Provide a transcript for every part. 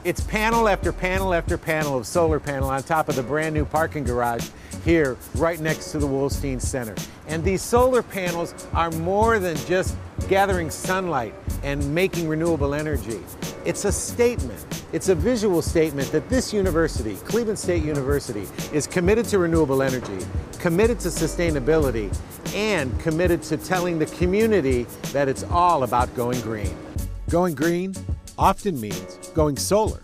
It's panel after panel after panel of solar panel on top of the brand new parking garage here right next to the Wolstein Center. And these solar panels are more than just gathering sunlight and making renewable energy. It's a statement. It's a visual statement that this university, Cleveland State University, is committed to renewable energy, committed to sustainability, and committed to telling the community that it's all about going green. Going green often means going solar.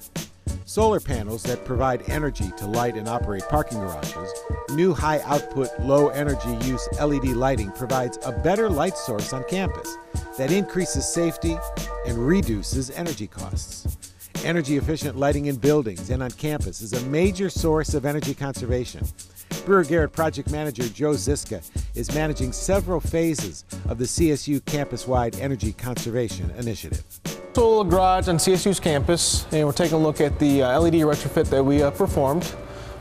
Solar panels that provide energy to light and operate parking garages. New high-output, low-energy use LED lighting provides a better light source on campus that increases safety and reduces energy costs. Energy-efficient lighting in buildings and on campus is a major source of energy conservation. Brewer Garrett project manager Joe Ziska is managing several phases of the CSU campus-wide energy conservation initiative. Solar garage on CSU's campus, and we're taking a look at the LED retrofit that we performed.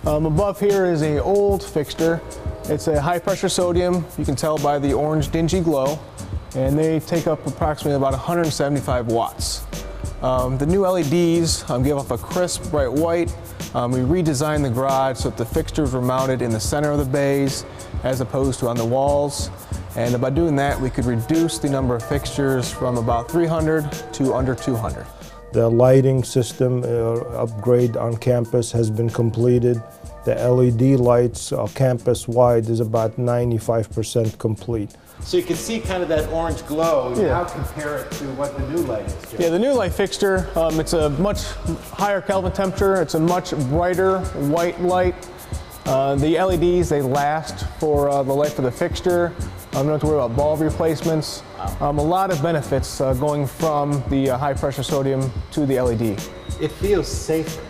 Above here is an old fixture. It's a high-pressure sodium. You can tell by the orange dingy glow, and they take up approximately about 175 watts. The new LEDs give off a crisp, bright white. We redesigned the garage so that the fixtures were mounted in the center of the bays as opposed to on the walls. And by doing that, we could reduce the number of fixtures from about 300 to under 200. The lighting system upgrade on campus has been completed. The LED lights campus-wide is about 95% complete. So you can see kind of that orange glow. Now compare it to what the new light is. Yeah, the new light fixture, it's a much higher Kelvin temperature. It's a much brighter white light. The LEDs, they last for the life of the fixture. You don't have to worry about bulb replacements. A lot of benefits going from the high pressure sodium to the LED. It feels safer.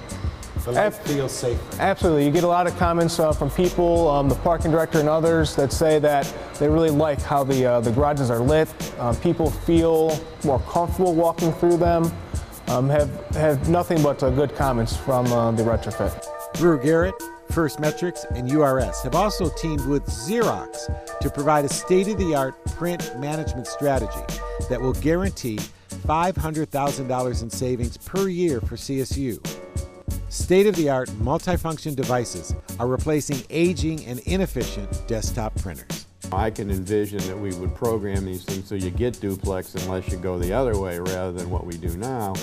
The light feels safer. Absolutely. You get a lot of comments from people, the parking director and others that say that they really like how the garages are lit. People feel more comfortable walking through them. Have nothing but good comments from the retrofit. Brewer Garrett, First Metrics, and URS have also teamed with Xerox to provide a state-of-the-art print management strategy that will guarantee $500,000 in savings per year for CSU. State-of-the-art multifunction devices are replacing aging and inefficient desktop printers. I can envision that we would program these things so you get duplex unless you go the other way rather than what we do now.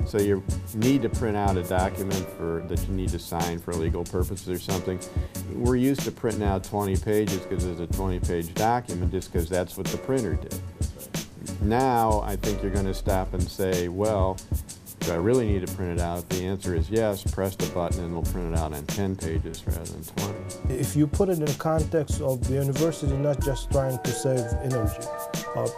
So you need to print out a document that you need to sign for legal purposes or something. We're used to printing out 20 pages because it's a 20-page document just because that's what the printer did. Now I think you're going to stop and say, well, do I really need to print it out? If the answer is yes, press the button and it'll print it out on 10 pages rather than 20. If you put it in the context of the university not just trying to save energy,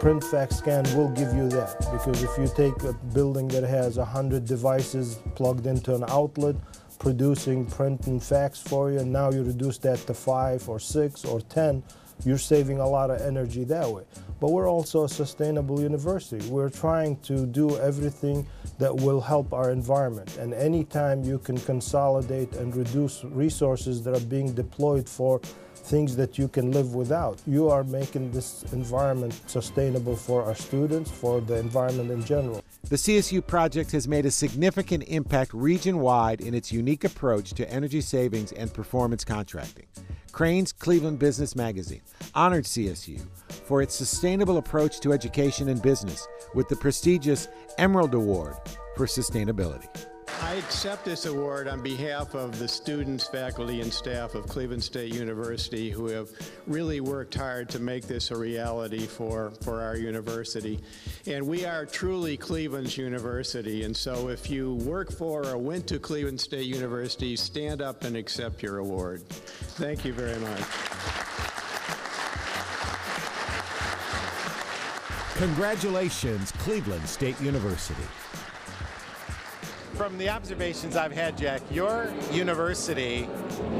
print, fax, scan will give you that. Because if you take a building that has 100 devices plugged into an outlet, producing print and fax for you, and now you reduce that to 5 or 6 or 10, you're saving a lot of energy that way. But we're also a sustainable university. We're trying to do everything that will help our environment. And anytime you can consolidate and reduce resources that are being deployed for things that you can live without, you are making this environment sustainable for our students, for the environment in general. The CSU project has made a significant impact region-wide in its unique approach to energy savings and performance contracting. Crain's Cleveland Business Magazine honored CSU for its sustainable approach to education and business with the prestigious Emerald Award for Sustainability. I accept this award on behalf of the students, faculty, and staff of Cleveland State University who have really worked hard to make this a reality for our university. And we are truly Cleveland's university, and so if you work for or went to Cleveland State University, stand up and accept your award. Thank you very much. Congratulations, Cleveland State University. From the observations I've had, Jack, your university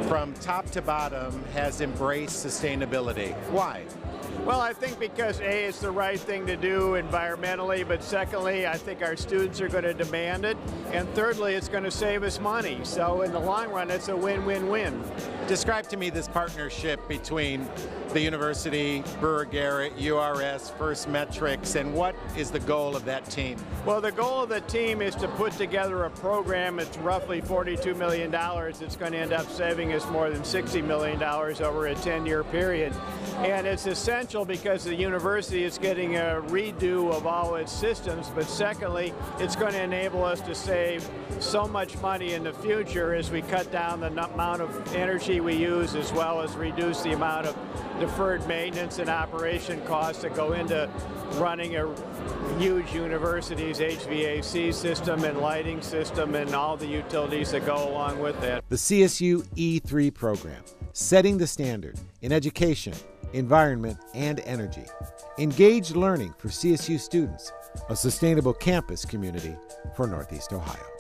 from top to bottom has embraced sustainability. Why? Well, I think because A, it's the right thing to do environmentally, but secondly, I think our students are going to demand it, and thirdly, it's going to save us money. So in the long run, it's a win-win-win. Describe to me this partnership between the university, Brewer-Garrett, URS, First Metrics, and what is the goal of that team? Well, the goal of the team is to put together a program that's roughly $42 million. It's going to end up saving us more than $60 million over a 10-year period. And it's essential because the university is getting a redo of all its systems, but secondly, it's going to enable us to save so much money in the future as we cut down the amount of energy we use, as well as reduce the amount of deferred maintenance and operation costs that go into running a huge university's HVAC system and lighting system and all the utilities that go along with that. The CSU E3 program, setting the standard in education, environment, and energy. Engaged learning for CSU students, a sustainable campus community for Northeast Ohio.